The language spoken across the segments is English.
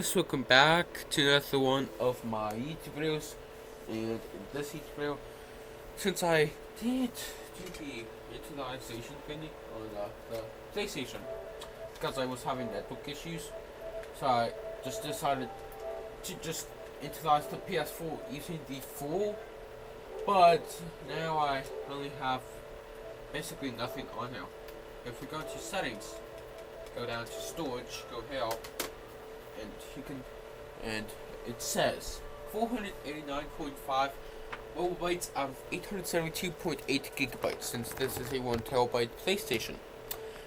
Guys, welcome back to another one of my YouTube videos. And in this YouTube video, since I did do the utilization thingy on the PlayStation, because I was having network issues, so I just decided to just utilize the PS4 using the full. But now I only have basically nothing on now. If we go to settings, go down to storage, go here, and you can, and it says 489.5 megabytes out of 872.8 gigabytes, since this is a 1 terabyte PlayStation.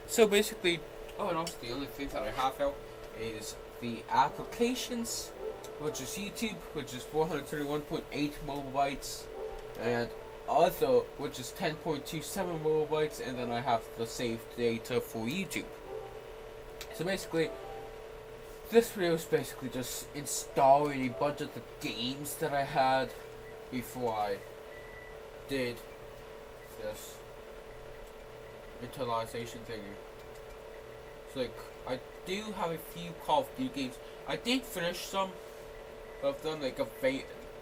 So basically, oh, and also the only thing that I have out is the applications, which is YouTube, which is 431.8 megabytes, and other, which is 10.27 megabytes, and then I have the saved data for YouTube. So basically, this video is basically just installing a bunch of the games that I had before I did this utilization thingy. So like, I do have a few Call of Duty games. I did finish some of them, like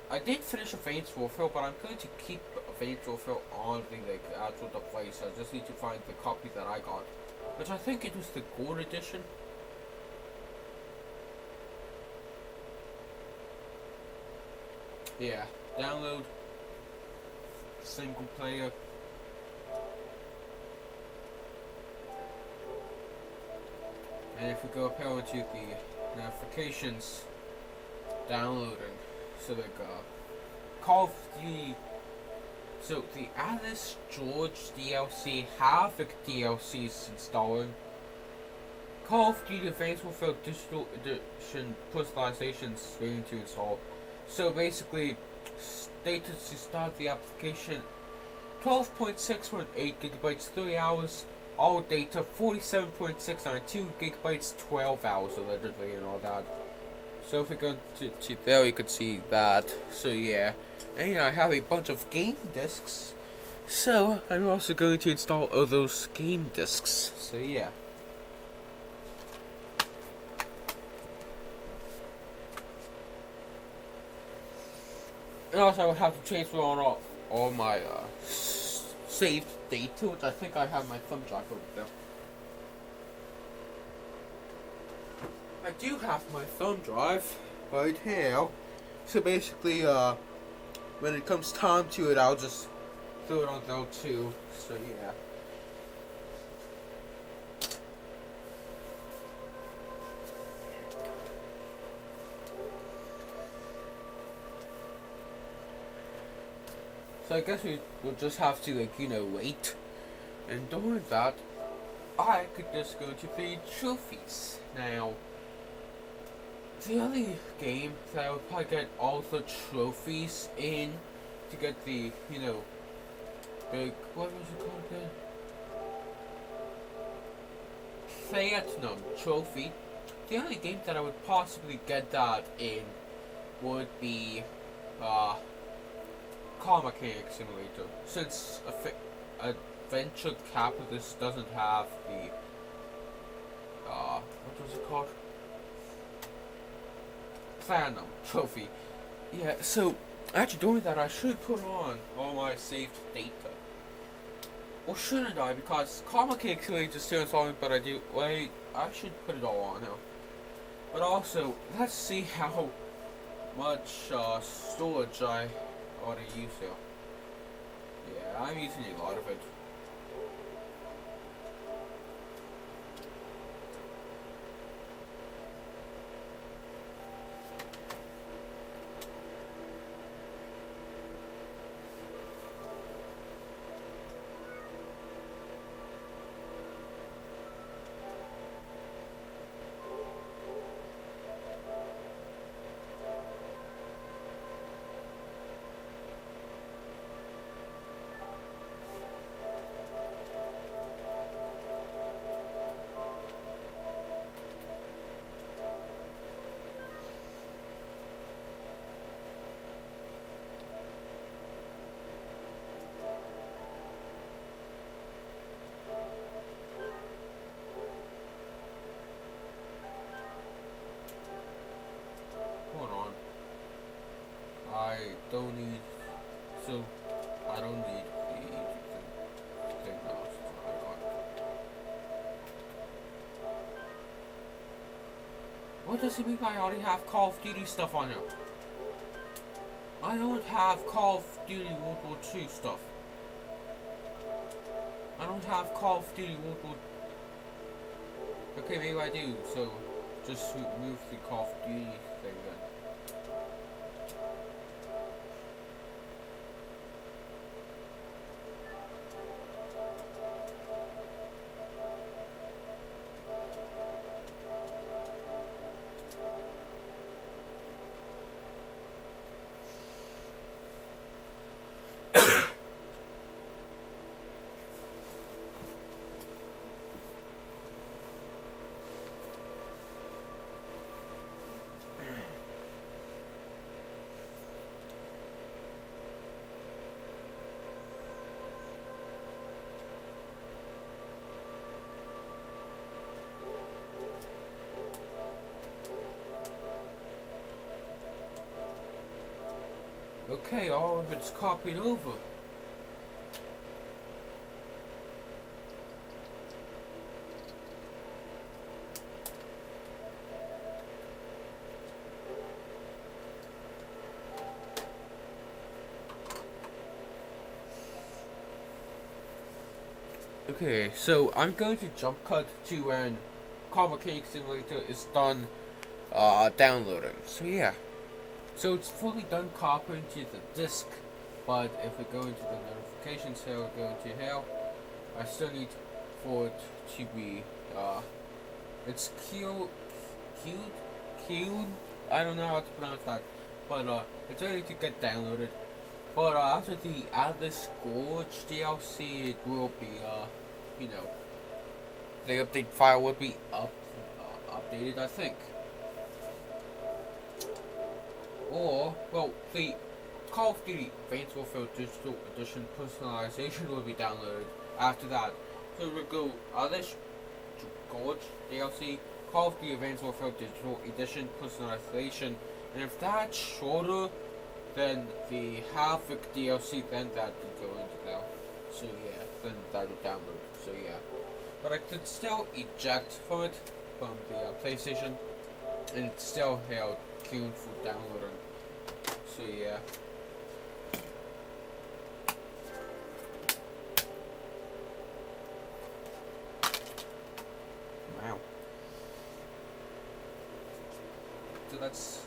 I did finish Advanced Warfare, but I'm going to keep Advanced Warfare on the actual device. I just need to find the copy that I got, which I think it was the Gold Edition. Yeah, download single player. And if we go up here into the notifications, downloading, so like Call of Duty, so the Alice George DLC, Havoc DLC is installing. Call of Duty Advanced Warfare Digital Edition personalization is waiting to install. So basically, stated to start the application 12.618 gigabytes, 3 hours, all data 47.692 gigabytes, 12 hours allegedly, and all that. So if we go to there, you can see that. So yeah, and I have a bunch of game discs. So I'm also going to install all those game discs. So yeah. And also I would have to transfer on all my saved data, which I think I have my thumb drive over there. I do have my thumb drive right here. So basically, when it comes time to it, I'll just throw it on there too. So yeah. So I guess we'll just have to wait. And doing that, I could just go to the trophies. Now, the only game that I would probably get all the trophies in to get the, big, what was it called again? Platinum trophy. The only game that I would possibly get that in would be, Car Mechanic Simulator, since Adventure Capitalist doesn't have the what was it called? Platinum trophy. Yeah, so actually doing that, I should put on all my saved data. Or shouldn't I? Because Car Mechanic Simulator is still installing, but I should put it all on now. But also, let's see how much storage I ought to use here. Yeah, I'm using a lot of it. I don't need, so I don't need the thing now. So I got it. What does it mean I already have Call of Duty stuff on here? I don't have Call of Duty World War II stuff. I don't have Call of Duty World War. Okay, maybe I do. So just move the Call of Duty thing then. Okay, all of it's copied over. Okay, so I'm going to jump cut to when Car Mechanic Simulator is done downloading. So yeah. So it's fully done copying to the disk, but if we go into the notifications here, go into here, I still need for it to be, it's queued, I don't know how to pronounce that, but it's ready to get downloaded. But after the Atlas Gorge DLC, it will be, you know, the update file will be updated, I think. Or, well, the Call of Duty Advanced Warfare Digital Edition personalization will be downloaded after that. So we'll go Atlas Gorge DLC, Call of Duty Advanced Warfare Digital Edition personalization, and if that's shorter than the Havoc DLC, then that will go into there. So yeah, then that will download. So yeah, but I could still eject from it from the PlayStation, and it's still held queued for downloading. So yeah. Wow. So that's.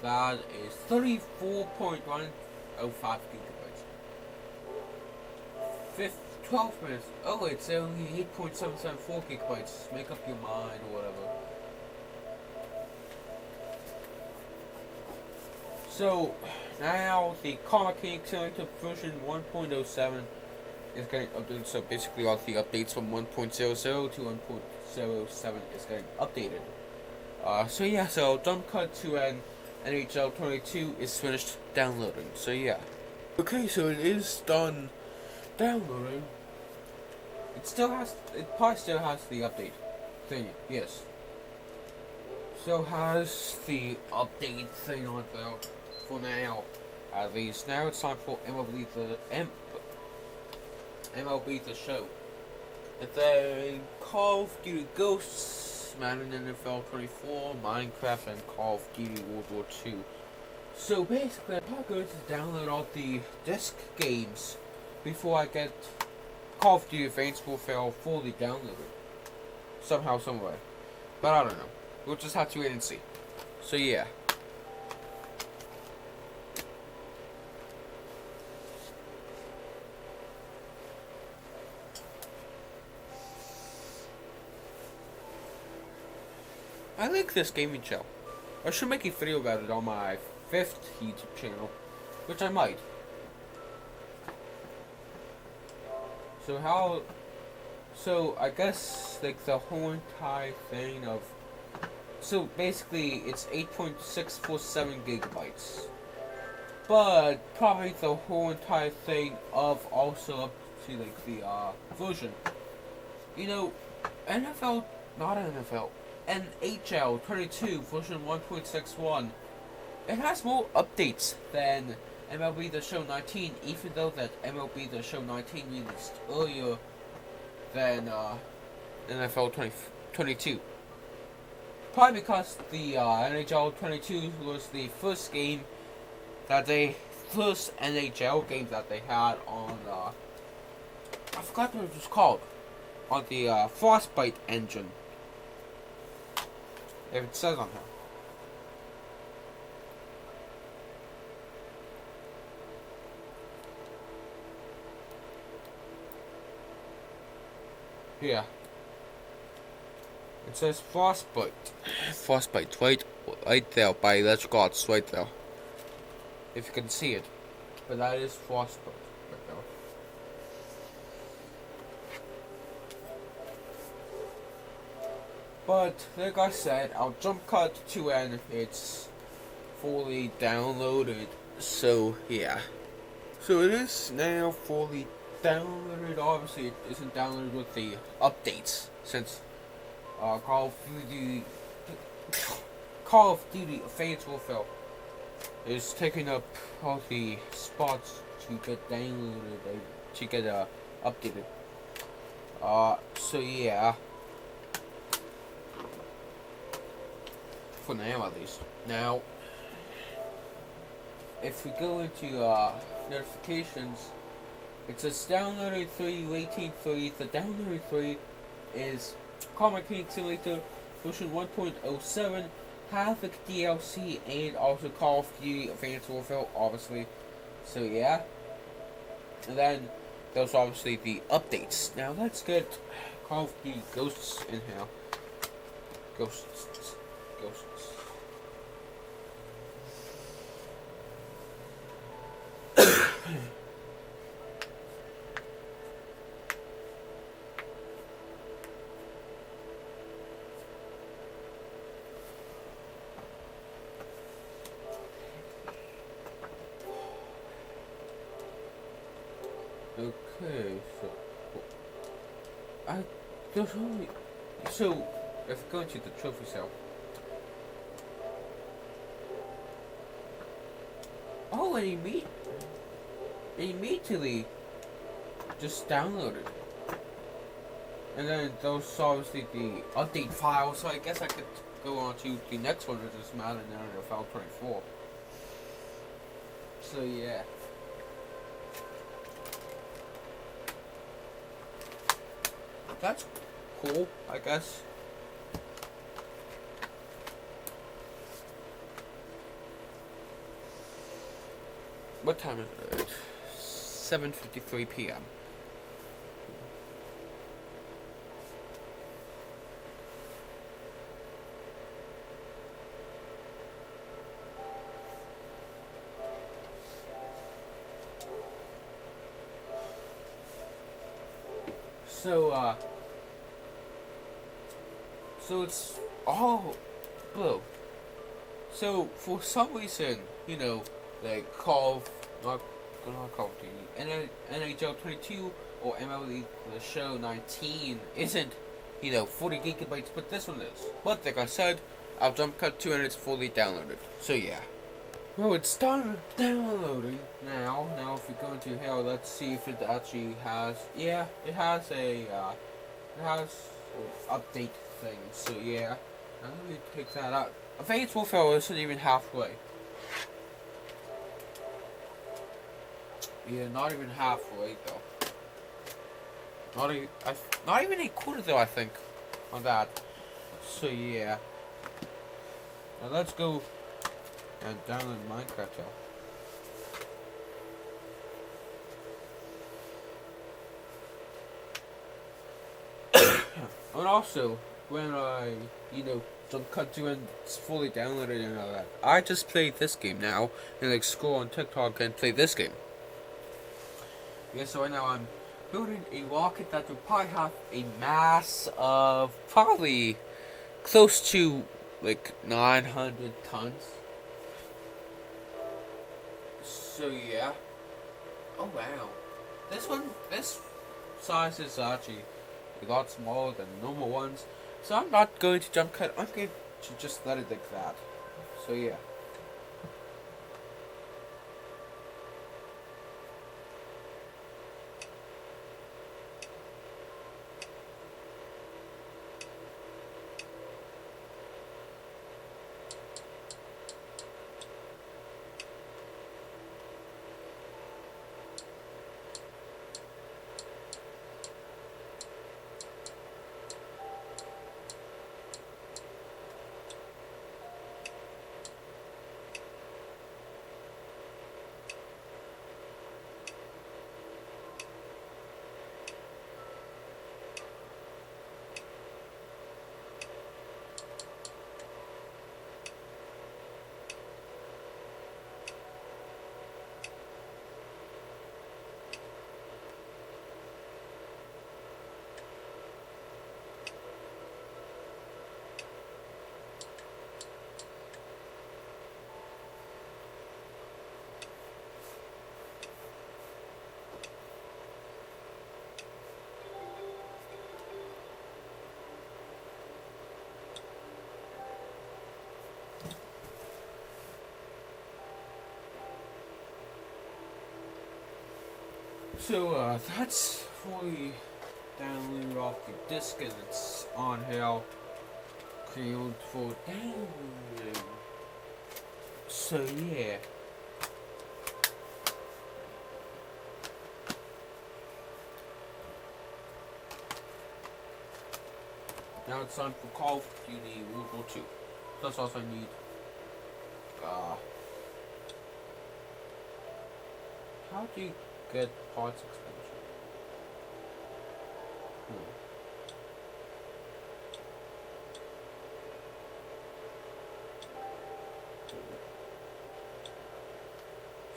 That is 34.105 gigabytes. 12 minutes. Oh, it's only 8.774 gigabytes. Make up your mind or whatever. So, now the Car Mechanic Simulator version 1.07 is getting updated. So basically all the updates from 1.00 to 1.07 is getting updated. So yeah, so jump cut to an NHL 22 is finished downloading. So yeah. Okay, so it is done downloading. It probably still has the update thing, yes. So has the update thing on there for now. At least now it's time for MLB the Show. And then Call of Duty Ghosts, Madden NFL 24, Minecraft, and Call of Duty World War II. So basically, I'm probably going to download all the disc games before I get Call of Duty Advanced Warfare fully downloaded. Somehow, someway. But I don't know. We'll just have to wait and see. So yeah. I like this gaming show. I should make a video about it on my 5th YouTube channel, which I might. So I guess like the whole entire thing of So basically, it's 8.647 gigabytes. But probably the whole entire thing of also up to like the version. You know, NFL, not NFL, NHL 22 version 1.61. It has more updates than MLB The Show 19, even though that MLB The Show 19 released earlier than NFL 22. Probably because the NHL 22 was the first NHL game that they had on, I forgot what it was called, on the Frostbite engine. If it says on here. Yeah. It says Frostbite. Frostbite, right there by Electrical Arts, right there. If you can see it. But that is Frostbite, right there. But, like I said, I'll jump cut to when it's fully downloaded. So, yeah. So it is now fully downloaded. Obviously, it isn't downloaded with the updates, since Call of Duty Advanced Warfare is taking up all the spots to get downloaded, to get updated. So yeah. For now, at least. Now, if we go into notifications, it says downloaded 3 waiting 3. The downloaded 3 is Car Mechanic Simulator version 1.07, Havoc DLC, and also Call of Duty Advanced Warfare, obviously. So yeah. And then there's obviously the updates. Now let's get Call of Duty Ghosts in here. Ghosts. Okay, so if we go into the trophy cell. Oh, and immediately just downloaded. And then those obviously the update file, so I guess I could go on to the next one, which is Madden NFL 24. So yeah. That's cool, I guess. What time is it? 7:53 p.m. So it's all blue. So for some reason, like not Call of Duty, NHL 22 or MLB The Show 19 isn't, 40 gigabytes, but this one is. But like I said, I'll jump cut to and it's fully downloaded. So yeah. Well, it's started downloading now. Now if we go into here, let's see if it actually has. Yeah, it has an update thing. So yeah, now let me take that out. Advanced Warfare isn't even halfway. Yeah, not even halfway though. Not even a quarter though, I think, on that. So yeah. Now let's go and download Minecraft here. And also, when I, jump cut to and it's fully downloaded and all that, I just play this game now and like scroll on TikTok and play this game. Yeah, so right now I'm building a rocket that will probably have a mass of probably close to like 900 tons. So yeah. Oh wow. This size is actually a lot smaller than normal ones. So I'm not going to jump cut. I'm going to just let it like that. So yeah. So that's fully downloaded off the disk and it's on here created for downloading. So yeah. Now it's time for Call of Duty World War II. Plus also need how do you get parts expansion?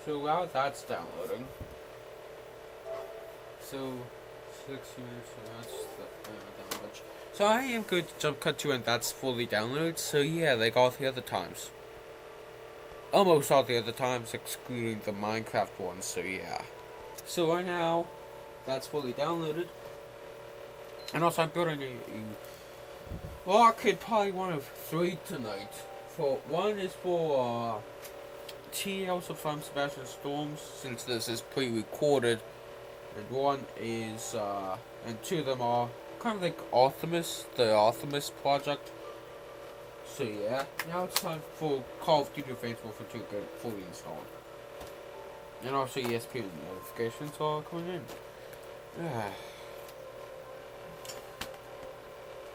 So while that's downloading, so 6 minutes, so that's that much. So I am going to jump cut to when that's fully downloaded. So yeah, like all the other times. Almost all the other times, excluding the Minecraft ones, so yeah. So right now, that's fully downloaded. And also I'm building well, I could probably one of 3 tonight. For one is for Tales of Fun Sebastian Storms, since this is pre-recorded. And one is and 2 of them are kind of like Artemis, the Artemis project. So yeah, now it's time for Call of Duty Faithful for 2 to get fully installed. And also ESPN notifications are coming in.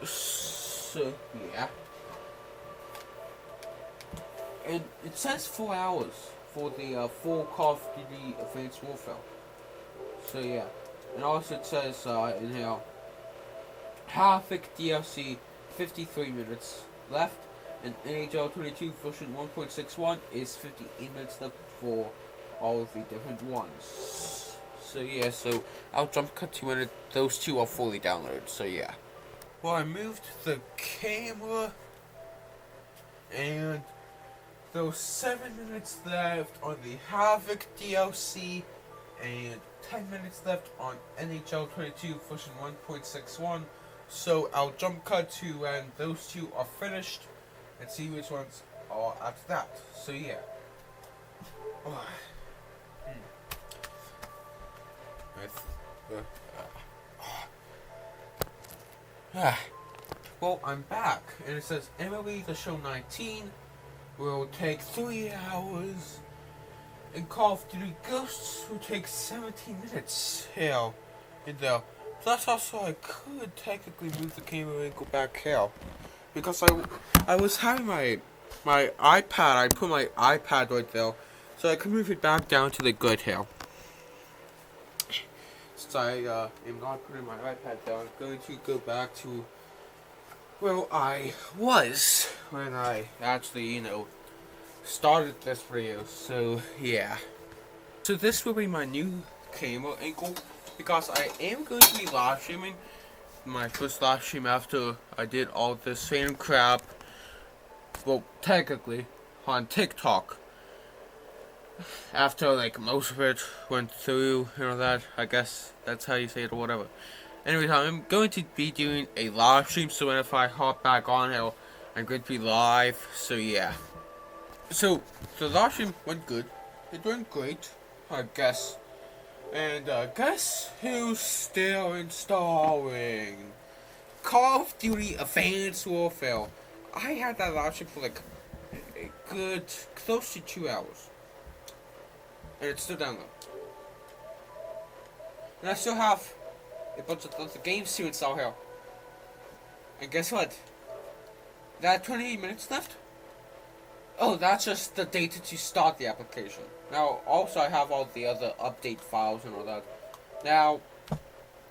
So yeah. And it says 4 hours for the full Call of Duty Advanced Warfare. So yeah. And also it says in here, Havoc DLC 53 minutes left, and NHL 22 version 1.61 is 58 minutes left for all of the different ones. So yeah, so I'll jump cut to when those 2 are fully downloaded. So yeah. Well, I moved the camera, and there was 7 minutes left on the Havoc DLC, and 10 minutes left on NHL 22 version 1.61. So I'll jump cut to when those 2 are finished and see which ones are after that. So yeah. Well, I'm back, and it says MLB The Show 19 will take 3 hours, and Call of Duty Ghosts will take 17 minutes. Hell, and plus also I could technically move the camera and go back here, because I was having my iPad. I put my iPad right there, so I could move it back down to the good here. Since I am not putting my iPad down, I'm going to go back to where I was when I actually, started this video. So yeah. So this will be my new camera angle, because I am going to be live streaming my first live stream after I did all this fan crap well, technically, on TikTok. After like most of it went through and all that, I guess that's how you say it or whatever. Anyways, I'm going to be doing a live stream, so if I hop back on here, I'm going to be live. So yeah. So the live stream went good. It went great, I guess. And guess who's still installing? Call of Duty Advanced Warfare. I had that live stream for like a good close to 2 hours. And it's still downloading. And I still have a bunch of other games to install here. And guess what? That 28 minutes left? Oh, that's just the data to start the application. Now, also I have all the other update files and all that. Now,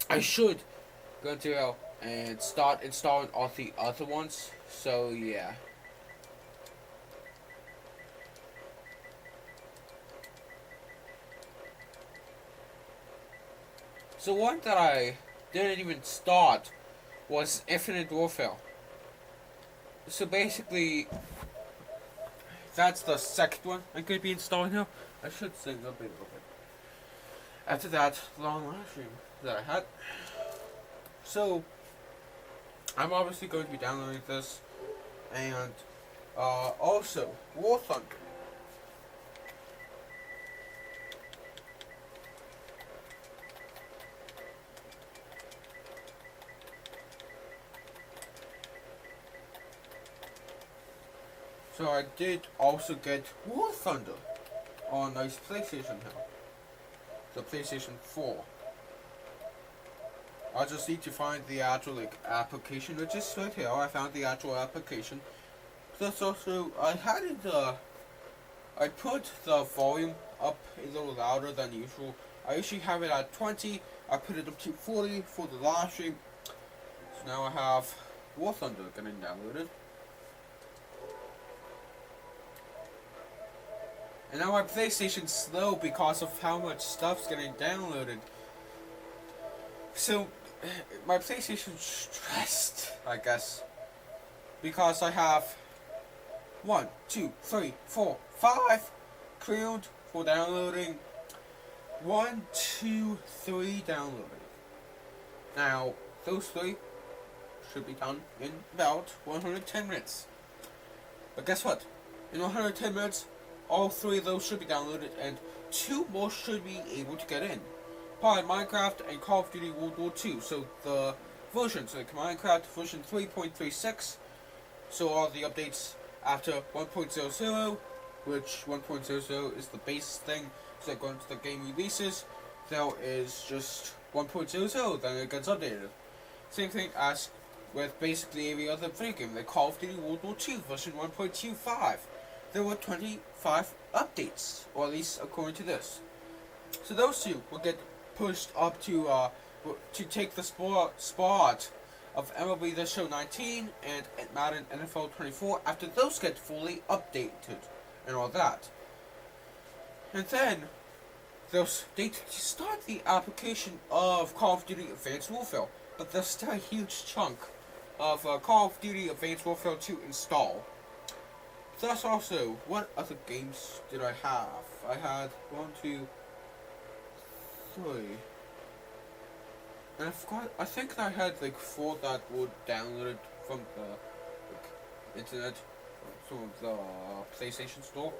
I should go to and start installing all the other ones. So, yeah. So one that I didn't even start was Infinite Warfare. So basically, that's the second one I'm going to be installing here. I should sing a bit of it. After that long live stream that I had. So, I'm obviously going to be downloading this. And also, War Thunder. So I did also get War Thunder on nice PlayStation now. The PlayStation 4. I just need to find the actual application, which is right here. I found the actual application. Plus also, I had it, I put the volume up a little louder than usual. I usually have it at 20. I put it up to 40 for the live stream. So now I have War Thunder getting downloaded. And now my PlayStation's slow because of how much stuff's getting downloaded. So, my PlayStation's stressed, I guess. Because I have 1, 2, 3, 4, 5 cleared for downloading. 1, 2, 3 downloading. Now, those 3 should be done in about 110 minutes. But guess what? In 110 minutes, all 3 of those should be downloaded, and 2 more should be able to get in. Probably Minecraft and Call of Duty World War II. So the versions, like Minecraft version 3.36. So all the updates after 1.00, which 1.00 is the base thing. So going to the game releases, there is just 1.00, then it gets updated. Same thing as with basically every other video game, like Call of Duty World War II version 1.25. There were 25 updates, or at least according to this. So those 2 will get pushed up to take the spot of MLB The Show 19 and Madden NFL 24 after those get fully updated and all that. And then there's data to start the application of Call of Duty Advanced Warfare, but there's still a huge chunk of Call of Duty Advanced Warfare to install. Plus also, what other games did I have? I had 1, 2, 3. And I forgot, I think I had like 4 that were downloaded from the internet, from the PlayStation Store.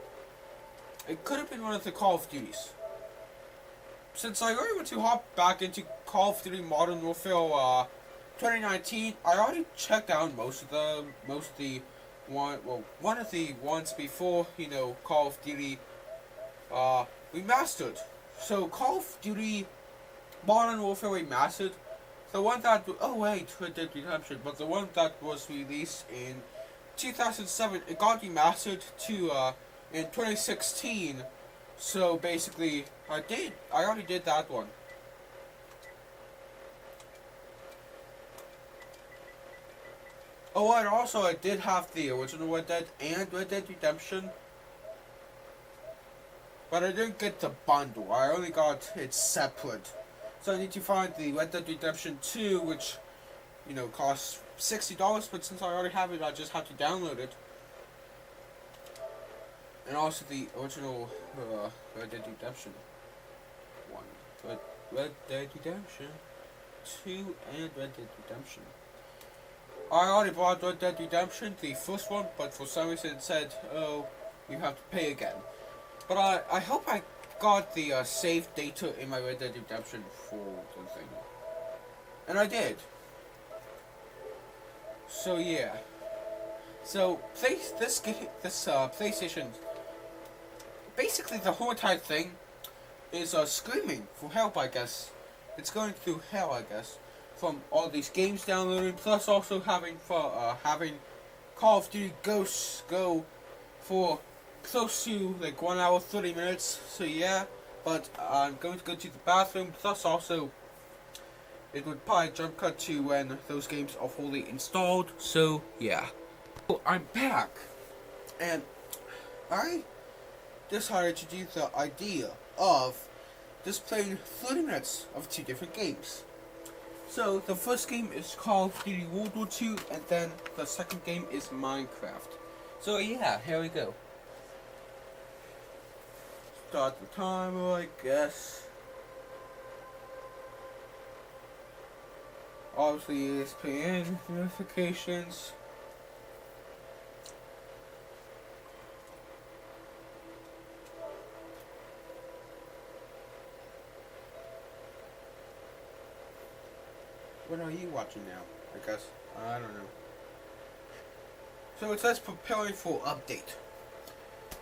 It could have been one of the Call of Duties. Since I already went to hop back into Call of Duty Modern Warfare 2019, I already checked out most of the one of the ones before, Call of Duty Remastered. So Call of Duty Modern Warfare Remastered, the one that, Red Dead Redemption, but the one that was released in 2007, it got remastered to in 2016. So basically, I already did that one. Oh, and also I did have the original Red Dead and Red Dead Redemption, but I didn't get the bundle. I only got it separate. So I need to find the Red Dead Redemption 2, which, costs $60, but since I already have it, I just have to download it. and also the original Red Dead Redemption 1, Red Dead Redemption 2, and Red Dead Redemption. I already bought Red Dead Redemption, the first one, but for some reason it said, oh, you have to pay again. But I hope I got the save data in my Red Dead Redemption for the thing. And I did. So yeah. So this PlayStation, basically the whole entire thing is screaming for help, I guess. It's going through hell, I guess, from all these games downloading, plus also having Call of Duty Ghosts go for close to like 1 hour 30 minutes. So yeah, but I'm going to go to the bathroom. Plus also, it would probably jump cut to when those games are fully installed. So yeah, well, I'm back, and I decided to do the idea of just playing 30 minutes of 2 different games. So the first game is Call of Duty World War II, and then the second game is Minecraft. So yeah, here we go. Start the timer, I guess. Obviously, ESPN notifications. What are you watching now? I guess. I don't know. So it says preparing for update.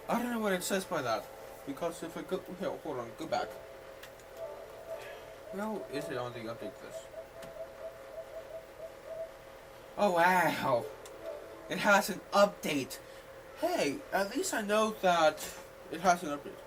I don't know what it says by that. Because if I go... Here, hold on, go back. Where is it on the update list? Oh wow! It has an update. Hey, at least I know that it has an update.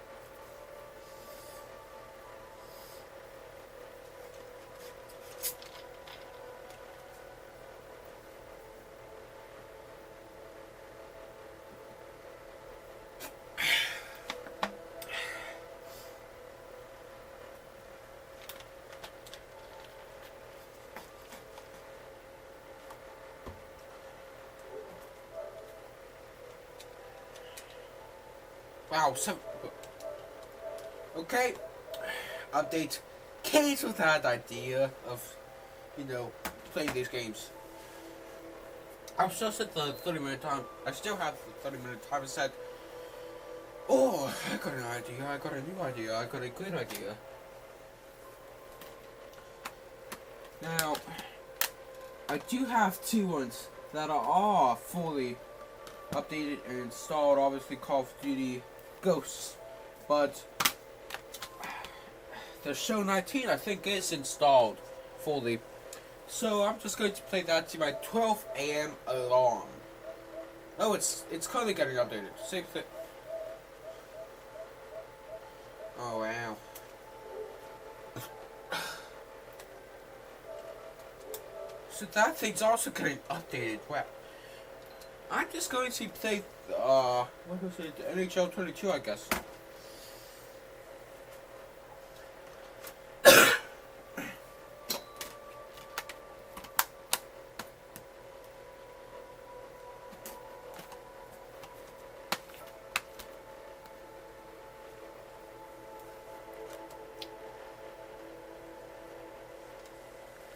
Wow, so... Okay. Update. Cancel that idea of, playing these games. I'm still at the 30-minute time. I still have the 30-minute time set. Oh, I got an idea. I got a new idea. I got a good idea. Now, I do have 2 ones that are all fully updated and installed. Obviously, Call of Duty Ghosts, but the Show 19 I think is installed fully. So I'm just going to play that to my 12 a.m. alarm. Oh, it's currently getting updated. Same thing. Oh wow. So that thing's also getting updated. Wow. I'm just going to play what was it? NHL 22, I guess.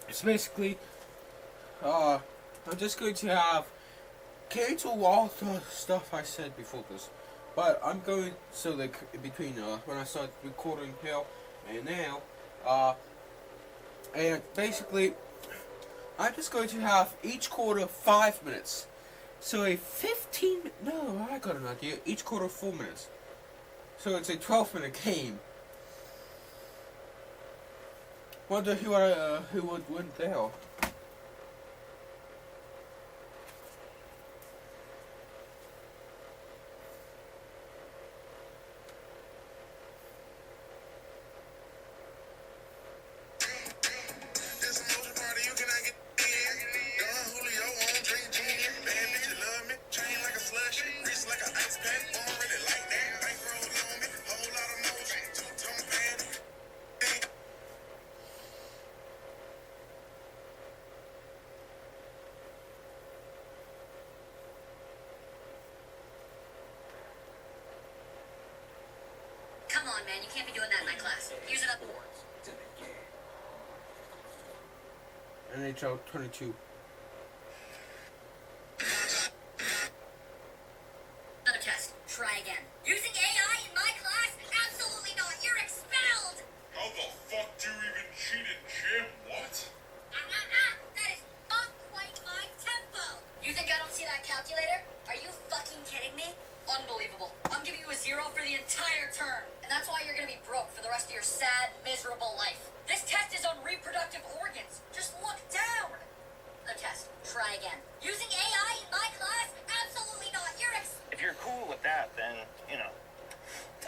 It's basically, I'm just going to have cancel all the stuff I said before this, but I'm going, so like in between when I started recording here and now, and basically I'm just going to have each quarter 5 minutes. So a 15, no, I got an idea. Each quarter 4 minutes. So it's a 12-minute game. Wonder who would win there. on, man. You can't be doing that in my class. Use it up. NHL 22. Another test. Try again. Using AI in my class? Absolutely not. You're expelled. How the fuck do you even cheat in gym? What? That is not quite my tempo. You think I don't see that calculator? Are you fucking kidding me? Unbelievable. I'm giving you a 0 for the entire term. And that's why you're gonna be broke for the rest of your sad, miserable life. This test is on reproductive organs. Just look down. The test. Try again. Using AI in my class? Absolutely not. You're If you're cool with that, then, you know,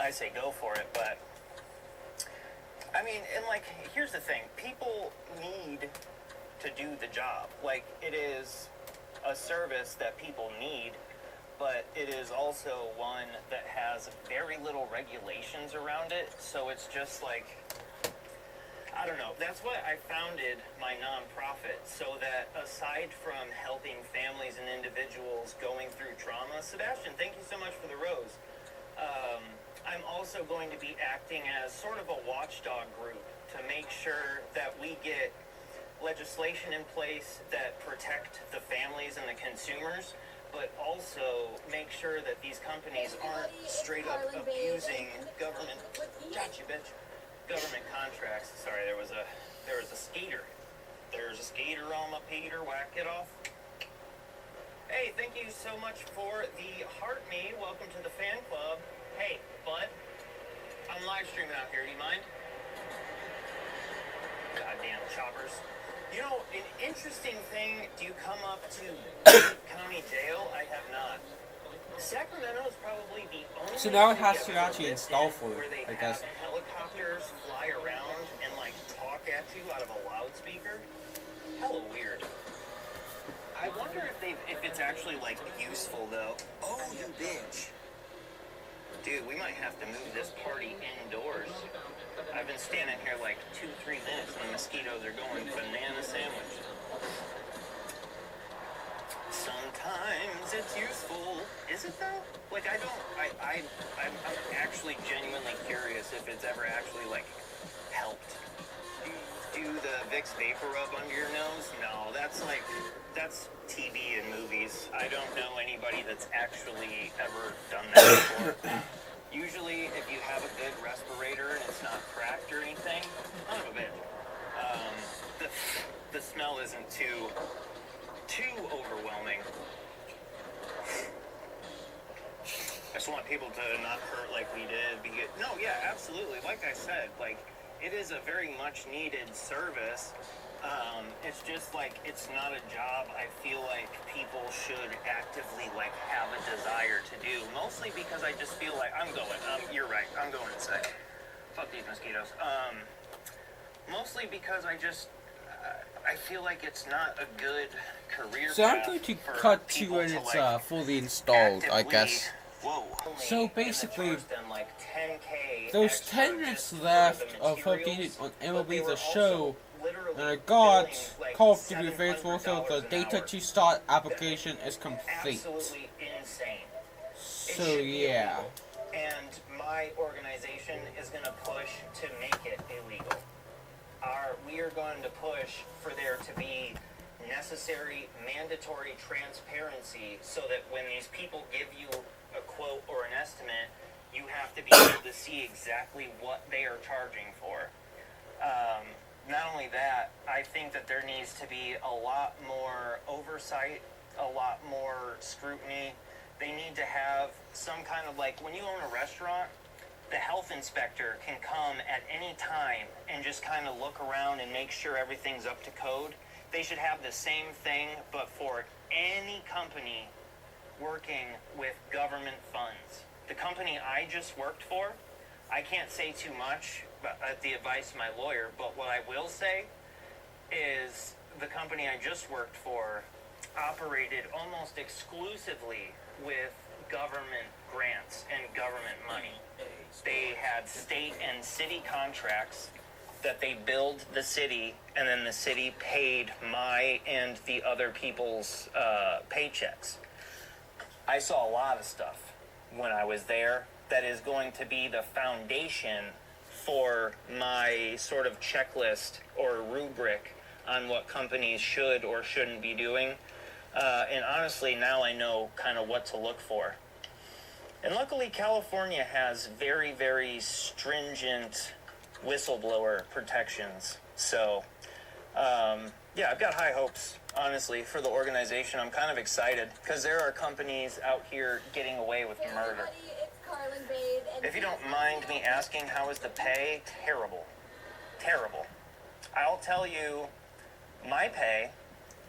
I say go for it, but I mean, and like, here's the thing. People need to do the job. Like, it is a service that people need, but it is also one that has very little regulations around it. So it's just like, I don't know. That's why I founded my nonprofit, so that aside from helping families and individuals going through trauma, Sebastian, thank you so much for the rose. I'm also going to be acting as sort of a watchdog group to make sure that we get legislation in place that protect the families and the consumers, but also make sure that these companies aren't straight up abusing government. Gotcha, bitch. Government contracts. Sorry, there was a skater. There's a skater on my Peter. Whack it off. Hey, thank you so much for the heart me. Welcome to the fan club. Hey, bud. I'm live streaming out here. Do you mind? Goddamn choppers. You know, an interesting thing. Do you come up to county jail? I have not. Sacramento is probably the only. So now it has city to I've actually lived install in for it, where they I guess. have helicopters fly around and like talk at you out of a loudspeaker. Hella weird. I wonder if it's actually like useful though. Oh, you bitch. Dude, we might have to move this party indoors. I've been standing here like 2-3 minutes and the mosquitoes are going banana sandwich. Sometimes it's useful. Is it though? Like I'm actually genuinely curious if it's ever actually like helped. Do the Vicks Vapor Rub under your nose? No, that's TV and movies. I don't know anybody that's actually ever done that before. Usually, if you have a good respirator and it's not cracked or anything, son of a bitch. The smell isn't too overwhelming. I just want people to not hurt like we did. No, yeah, absolutely. Like I said, like, it is a very much needed service. It's just like, it's not a job I feel like people should actively like have a desire to do. Mostly because I just feel like you're right, I'm going inside. Fuck these mosquitoes. Mostly because I feel like it's not a good career So I'm path going to for cut to people when it's like, fully installed, I actively- guess. Whoa. So basically, And then like 10K There's extra 10 minutes just left for the of materials, updating on but they MLB were The also Show, literally and I got billing, like, Call of Duty Advanced Warfare. $700 The an data hour. to start application is complete. Absolutely insane. It So should be yeah. illegal. And my organization is going to push to make it illegal. We are going to push for there to be necessary, mandatory transparency so that when these people give you a quote or an estimate, you have to be able to see exactly what they are charging for. Not only that, I think that there needs to be a lot more oversight, a lot more scrutiny. They need to have some kind of, like, when you own a restaurant, the health inspector can come at any time and just kind of look around and make sure everything's up to code. They should have the same thing, but for any company working with government funds. The company I just worked for, I can't say too much at the advice of my lawyer, but what I will say is the company I just worked for operated almost exclusively with government grants and government money. They had state and city contracts that they billed the city, and then the city paid my and the other people's paychecks. I saw a lot of stuff when I was there that is going to be the foundation for my sort of checklist or rubric on what companies should or shouldn't be doing. And honestly, now I know kind of what to look for. And luckily, California has very, very stringent whistleblower protections. So, yeah, I've got high hopes, honestly, for the organization. I'm kind of excited because there are companies out here getting away with murder. It's Carlin, babe. And If you don't mind me asking, how is the pay? Terrible. Terrible. I'll tell you my pay.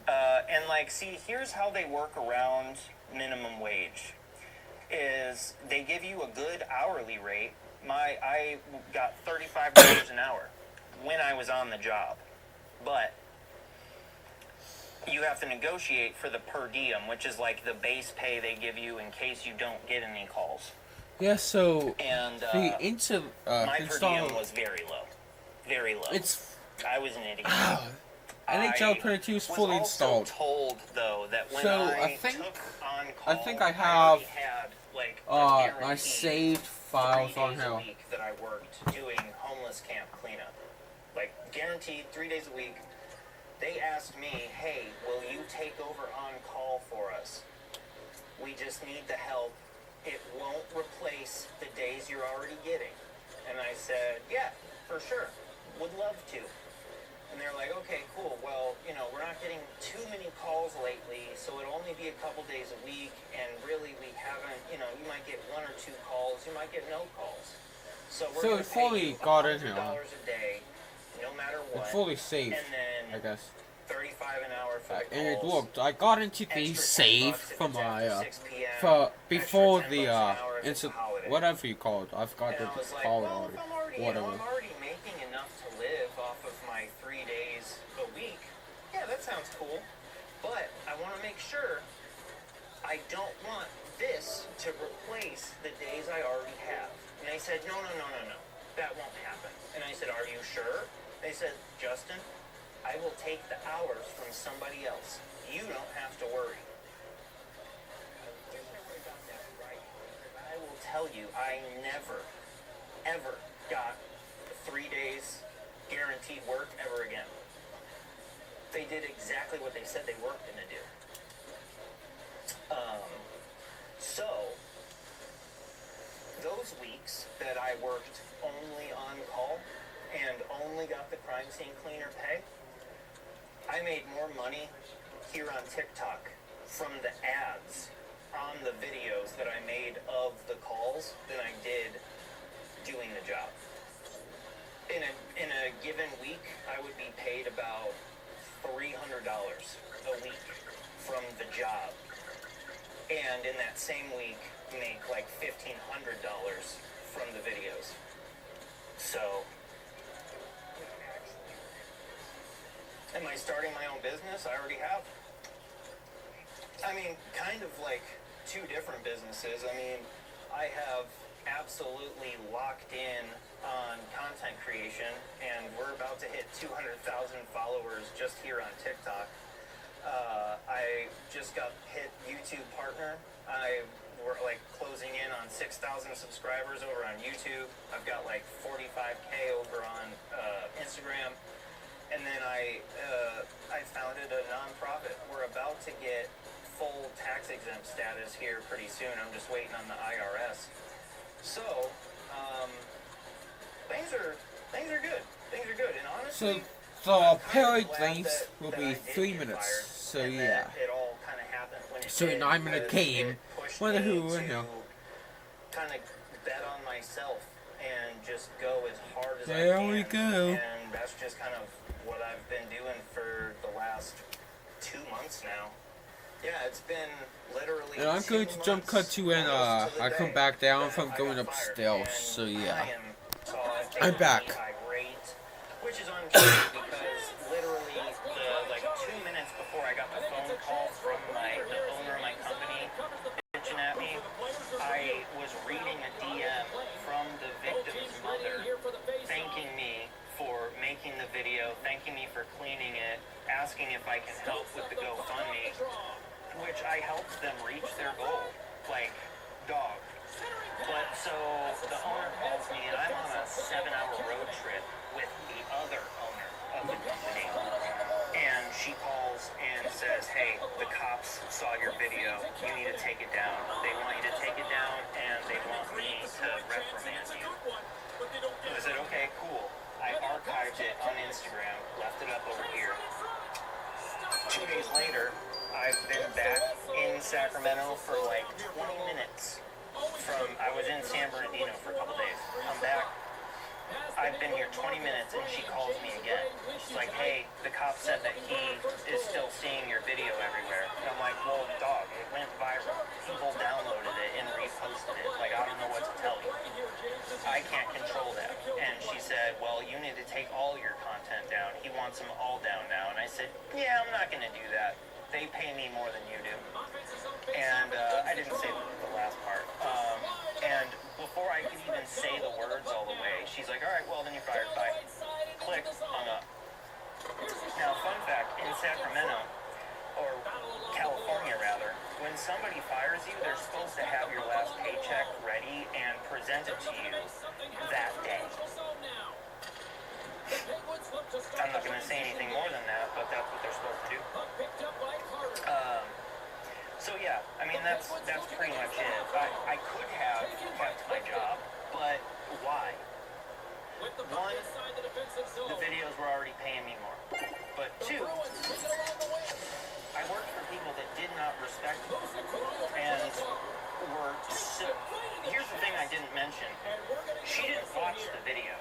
And like, see, here's how they work around minimum wage. Is they give you a good hourly rate. I got $35 an hour when I was on the job. But you have to negotiate for the per diem, which is like the base pay they give you in case you don't get any calls. Yeah, so And the into my per install diem was very low. Very low. it's I was an idiot. NHL 22 is fully installed. Told though that when So, I I think- took on call, I think I already have, had, like, a my guaranteed saved files 3 on days a here. week that I worked doing homeless camp cleanup. Like guaranteed 3 days a week. They asked me, "Hey, will you take over on call for us? We just need the help. It won't replace the days you're already getting." And I said, "Yeah, for sure. Would love to." And they're like, "Okay, cool. Well, you know, we're not getting too many calls lately, so it'll only be a couple days a week. And really, we haven't, you know, you might get 1 or 2 calls. You might get no calls. So we're So going it to fully pay you got in here. $100 a day, no matter what. It's fully saved, and then I guess. $35 an hour for the And it calls. looked, I got into the Extra save $10 if for it's after my 6 p.m., for extra before $10 the an hour if it's a instant holiday. whatever you call it. I forgot And the I was like, call well, it if I'm already, you know, whatever. I'm already making enough to live off of my 3 days a week. Yeah, that sounds cool. But I want to make sure I don't want this to replace the days I already have. And they said, no. That won't happen. And I said, are you sure? They said, Justin, I will take the hours from somebody else. You don't have to worry. I will tell you, I never, ever got 3 days guaranteed work ever again. They did exactly what they said they weren't going to do. So, those weeks that I worked only on call and only got the crime scene cleaner pay, I made more money here on TikTok from the ads on the videos that I made of the calls than I did doing the job. In a given week, I would be paid about $300 a week from the job. And in that same week, make like $1,500 from the videos. So, am I starting my own business? I already have. I mean, kind of like 2 different businesses. I mean, I have absolutely locked in on content creation, and we're about to hit 200,000 followers just here on TikTok. I just got hit YouTube partner. We're like closing in on 6,000 subscribers over on YouTube. I've got like 45K over on Instagram. And then I founded a nonprofit. We're about to get full tax exempt status here pretty soon. I'm just waiting on the IRS. So, things are good. Things are good. And honestly, So the I'm kind period of glad length will that be I did 3 get minutes. fired, So and yeah. that it all kind of happened when it So did, 9 minute because game. it pushed Wonder me who, to you know. kind of bet on myself and just go as hard as There I can. we go. And that's just kind of what I've been doing for the last 2 months now. Yeah, it's been literally. And I'm 2 going to jump cut months you in. almost to the I come day back down that from I going got upstairs. fired. So And yeah. I'm I'm back. Irate, which is unfair because literally like 2 minutes before I got the phone call from the owner of my company bitching at me, I was reading a DM from the victim's mother thanking me for making the video, thanking me for cleaning it, asking if I can help with the GoFundMe, which I helped them reach their goal. Like, dog. But so 7-hour road trip with the other owner of the company. And she calls and says, hey, the cops saw your video. You need to take it down. They want you to take it down, and they want me to reprimand you. I said, okay, cool. I archived it on Instagram, left it up over here. 2 days later, I've been back in Sacramento for like 20 minutes. I was in San Bernardino for a couple days. I'm back. I've been here 20 minutes and she calls me again. She's like, hey, the cop said that he is still seeing your video everywhere. And I'm like, well, dog, it went viral. People downloaded it and reposted it. Like, I don't know what to tell you. I can't control that. And she said, well, you need to take all your content down. He wants them all down now. And I said, yeah, I'm not going to do that. They pay me more than you do. And I didn't say the last part. And before I could even say the words all the way, she's like, all right, well, then you're fired. Bye. Click, hung up. Now, fun fact, in Sacramento, or California rather, when somebody fires you, they're supposed to have your last paycheck ready and present it to you that day. I'm not going to say anything more than that, but that's what they're supposed to do. So yeah, I mean, that's pretty much it. I could have kept my job, but why? One, the videos were already paying me more. But two, I worked for people that did not respect me and were so... Here's the thing I didn't mention. She didn't watch the video.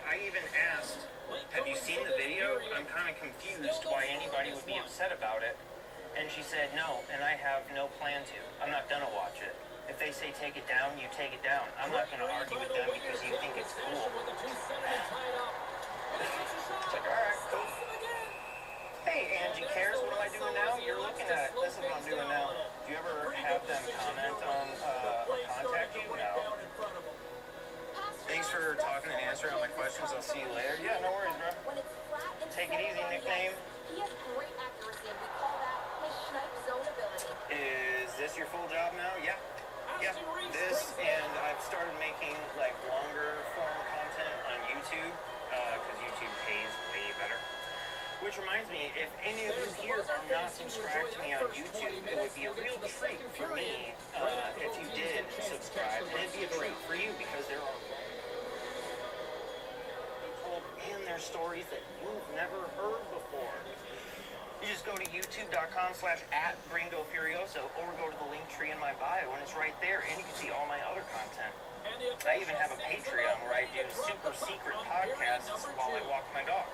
I even asked, have you seen the video? I'm kind of confused why anybody would be upset about it. And she said, no, and I have no plan to. I'm not gonna watch it. If they say take it down, you take it down. I'm not gonna argue with them because you think it's cool. It's like, alright, cool. Hey, Angie Cares, what am I doing now? You're looking at it. This is what I'm doing now. Do you ever have them comment on contact you? No. Thanks for talking and answering all my questions. I'll see you later. Yeah, no worries, bro. Take it easy, nickname. He has great accuracy, and we call that his snipe zone ability. Is this your full job now? Yeah. Yeah. This, and I've started making like longer form content on YouTube, because YouTube pays way better. Which reminds me, if any of you here are not subscribed to me on YouTube, it would be a real treat for me if you did subscribe. And it'd be a treat for you because there are in their stories that you've never heard before. You just go to youtube.com/@GringoFurioso or go to the link tree in my bio and it's right there and you can see all my other content. I even have a Patreon where I do super secret podcasts while I walk my dog.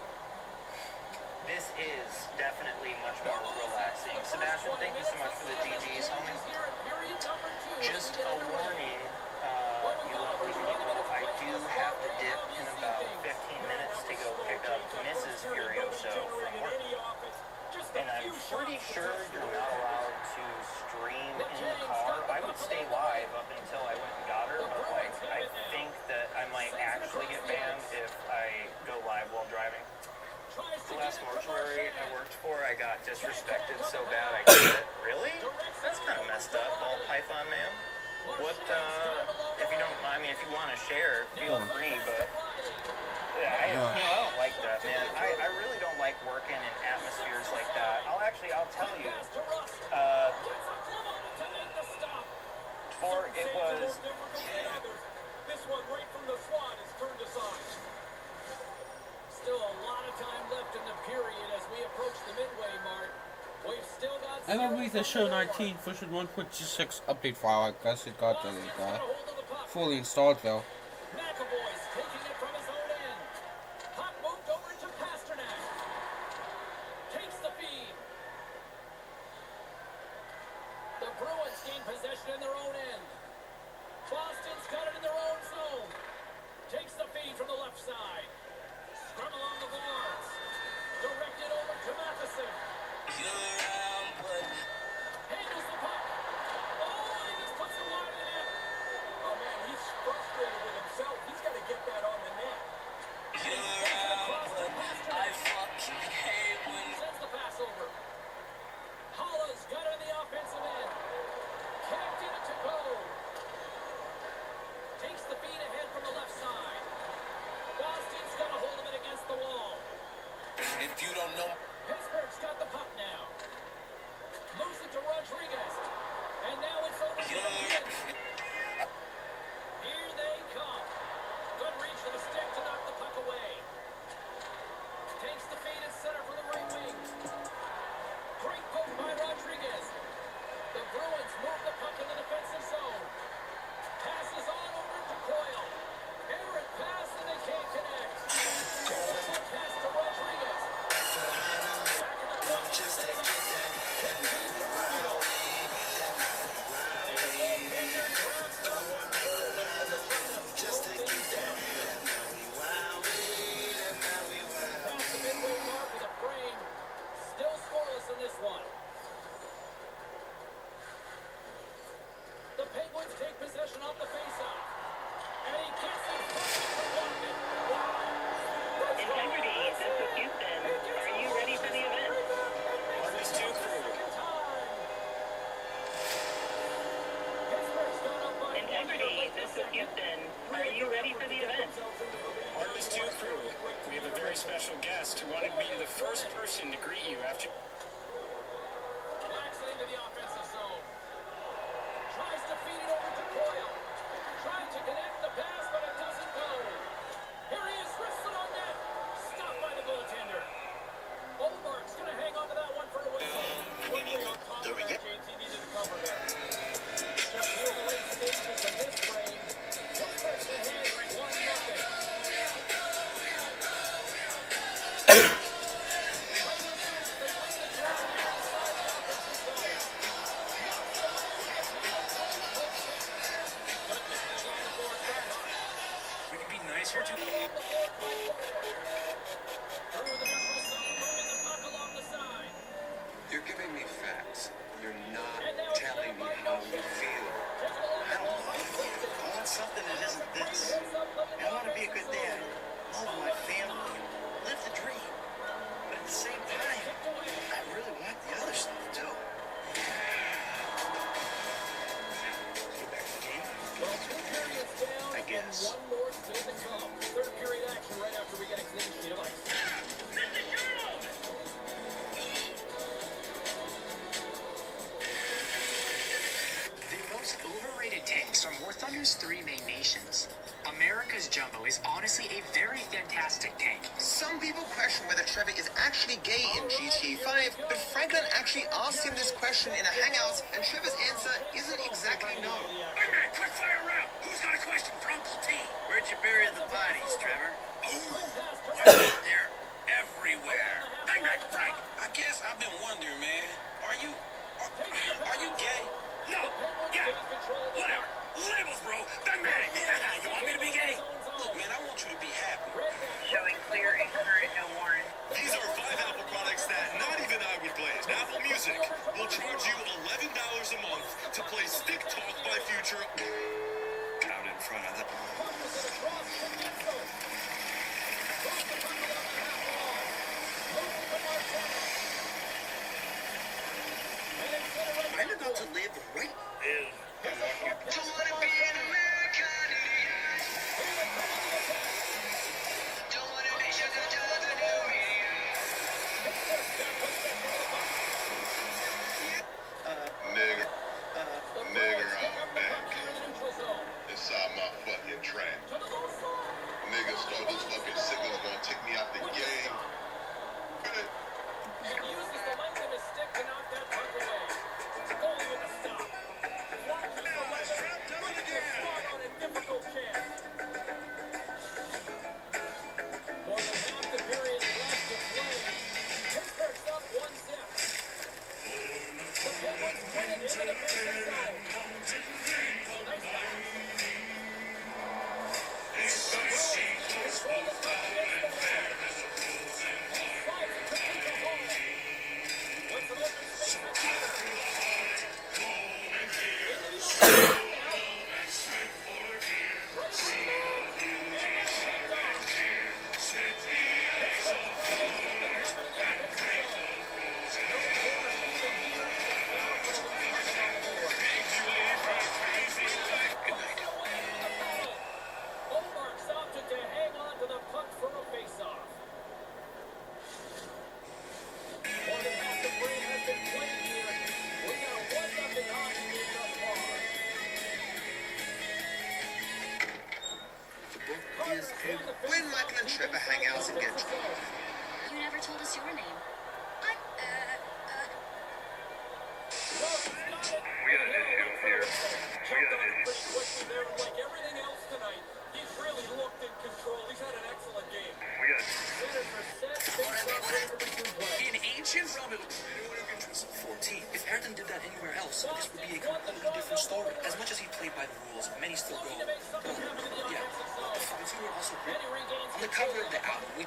This is definitely much more relaxing. Sebastian, thank you so much for the GGs, homie. Just a warning, you lovely people, I do have to dip in about 15 minutes to go pick up Mrs. Furioso from work. And I'm pretty sure you're not allowed to stream in the car. I would stay live up until I went and got her, but like, I think that I might actually get banned if I go live while driving. The last mortuary I worked for, I got disrespected so bad I quit. Really? That's kind of messed up, Ball Python Man. What, if you don't mind me, if you want to share, feel free, but yeah, I don't like that, man. I really don't like working in atmospheres like that. I'll tell you, before it was... This one right from the squad is turned aside. Still a lot of time left in the period as we approach the midway mark. We've still got... MLB The Show 19 version 1.26 update file. I guess it got fully installed though. McAvoy's taking it from his own end. Puck moved over to Pasternak. Takes the feed. The Bruins gain possession in their own end. Boston's got it in their own zone. Takes the feed from the left side. Scrum along the boards. Directed over to Matheson. Handles the puck. Oh, he just puts it wide of the net. Oh, man, he's frustrated with himself. He's got to get that on the net. Sends the pass over. Holla's got it on the offensive end. Connecting it to go. Penguins take possession off the faceoff. And he gets it from Walken. Wow. Integrity, this is Houston. Are you ready for the event? Artemis 2 crew. Integrity, this is Houston. Are you ready for the event? Artemis 2 crew, we have a very special guest who wanted to be the first person to greet you after... Backs it into the offensive zone. Tries to feed it over to Coyle. Trying to connect the pass, but it doesn't go. Here he is, wrestling on net. Stopped by the goaltender. Oldmark's going to hang on to that one for a whistle. Quickly on top of that, JT needed to cover there. Just here in the late stages of this frame. Pittsburgh's ahead, 1-0. We can be nicer to... Through the neutral zone, moving the puck along the side. You're giving me facts. You're not telling me how you feel. I want something that isn't this. I want to be a good dad, love my family, live the dream. But at the same time, I really want the other stuff too. Get back to the game? Well, 2 periods down, I guess. and 1 more still to come. Third period action right after we get a clean sheet of ice. The most overrated tanks are War Thunder's 3 main nations. America's Jumbo is honestly a very fantastic tank. Some people question whether Trevor is actually gay in GTA 5, but Franklin actually asked him this question in a hangout, and Trevor's answer isn't exactly no. Hey man, quick fire round. Who's got a question for Uncle T? Where'd you bury the bodies, Trevor? They're everywhere. Bang bang, Frank. I guess I've been wondering, man. Are you gay? No. Yeah. Whatever. Labels, bro. Bang bang. You want me to be gay? Look, man, I want you to be happy. Showing clear ignorant, no warrant. These are 5 Apple products that not even I would play. Apple Music will charge you $11 a month to play Stick Talk by Future out in front of them. I'm about to live right. Nigger, I'm back. Inside my fucking trap. Niggas thought this fucking signal's gonna take me out the game. He uses the length of his stick to knock that puck away. Goalie with the stop. Watches the weather. Puts the spot on a difficult chance. More than half the period left to play. Pittsburgh's up 1-0. The Penguins win it into the Penguins zone. Nice pass. The Bruins control the puck against the wall. Slides it to Peter Hall. Once the open space is Oldmark's opted to hang on to the puck for a face-off. More than half the frame has been played here. We got a 1-0 hockey game thus far. The book is when Michael and Trevor hang out and get drunk. You never told us your name. We got an issue here. Jumped on it pretty quickly there, and like everything else tonight, he's really looked in control. He's had an excellent game. Centers are set, face-off ready for resume play. In ancient Rome, anyone who can trust 14. If Ayrton did that anywhere else, this would be a completely different story. As much as he played by the rules, many still go. Looking to make something happen in the Yeah, offensive the zone. fans who were also great. And he regains On the control. cover of the album, we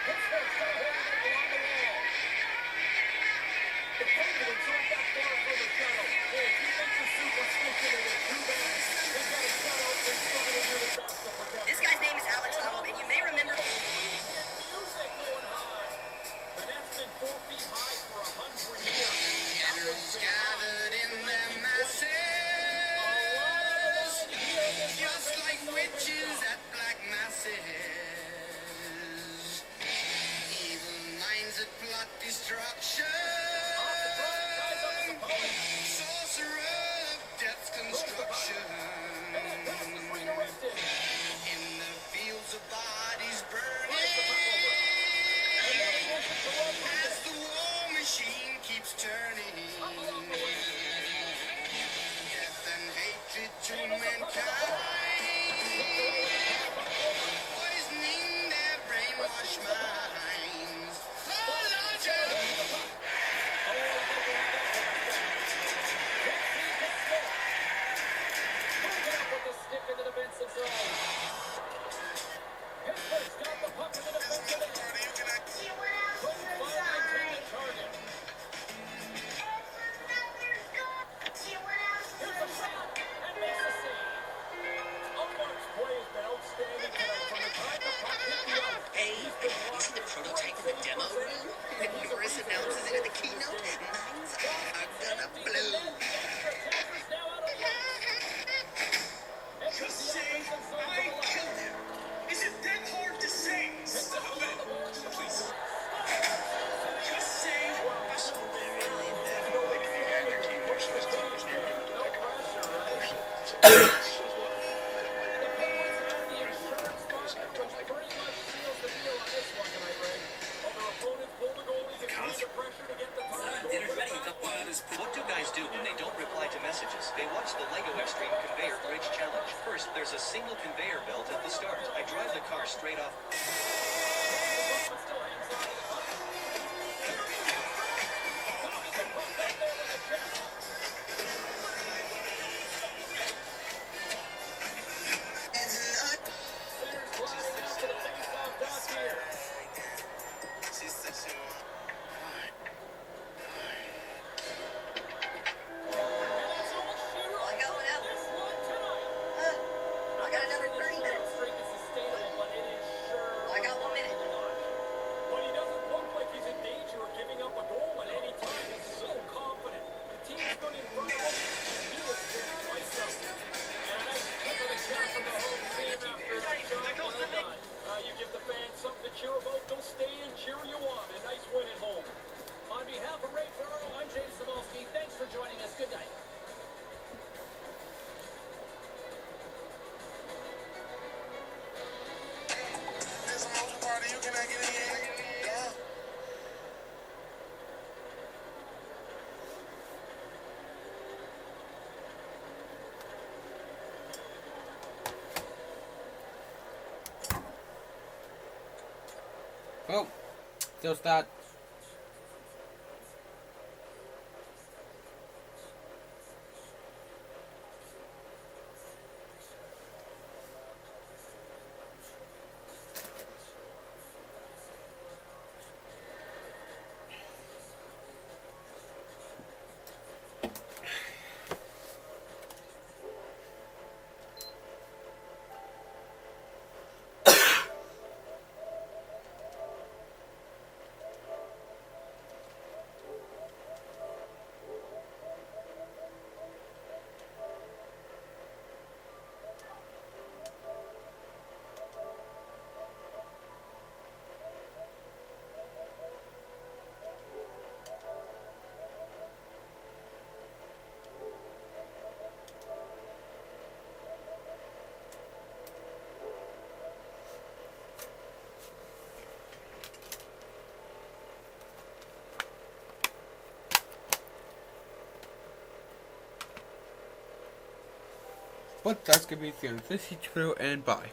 Pittsburgh's got a hold of it along the wall. The Penguins aren't that far from the shuttle. Hey, if he thinks this What do guys do when they don't reply to messages? They watch the Lego Extreme Conveyor Bridge Challenge. First, there's a single conveyor belt at the start. I drive the car straight off. I got one out. I got another 30 minutes. I got 1 minute. But he doesn't look like he's in danger of giving up a goal at any time. He's so confident. The team stood in front of him. He was feeling quite something. And a nice kick of the shot from the home team after a shot. Well done. You give the fans something to cheer about. They'll stay and cheer you on. A nice win at home. On behalf of Ray Ferraro, I'm James Cebulski. Thanks for joining us. Good night. There's a motion party. You cannot get in. Yeah. Well, just that. But that's gonna be the end of this video, and bye.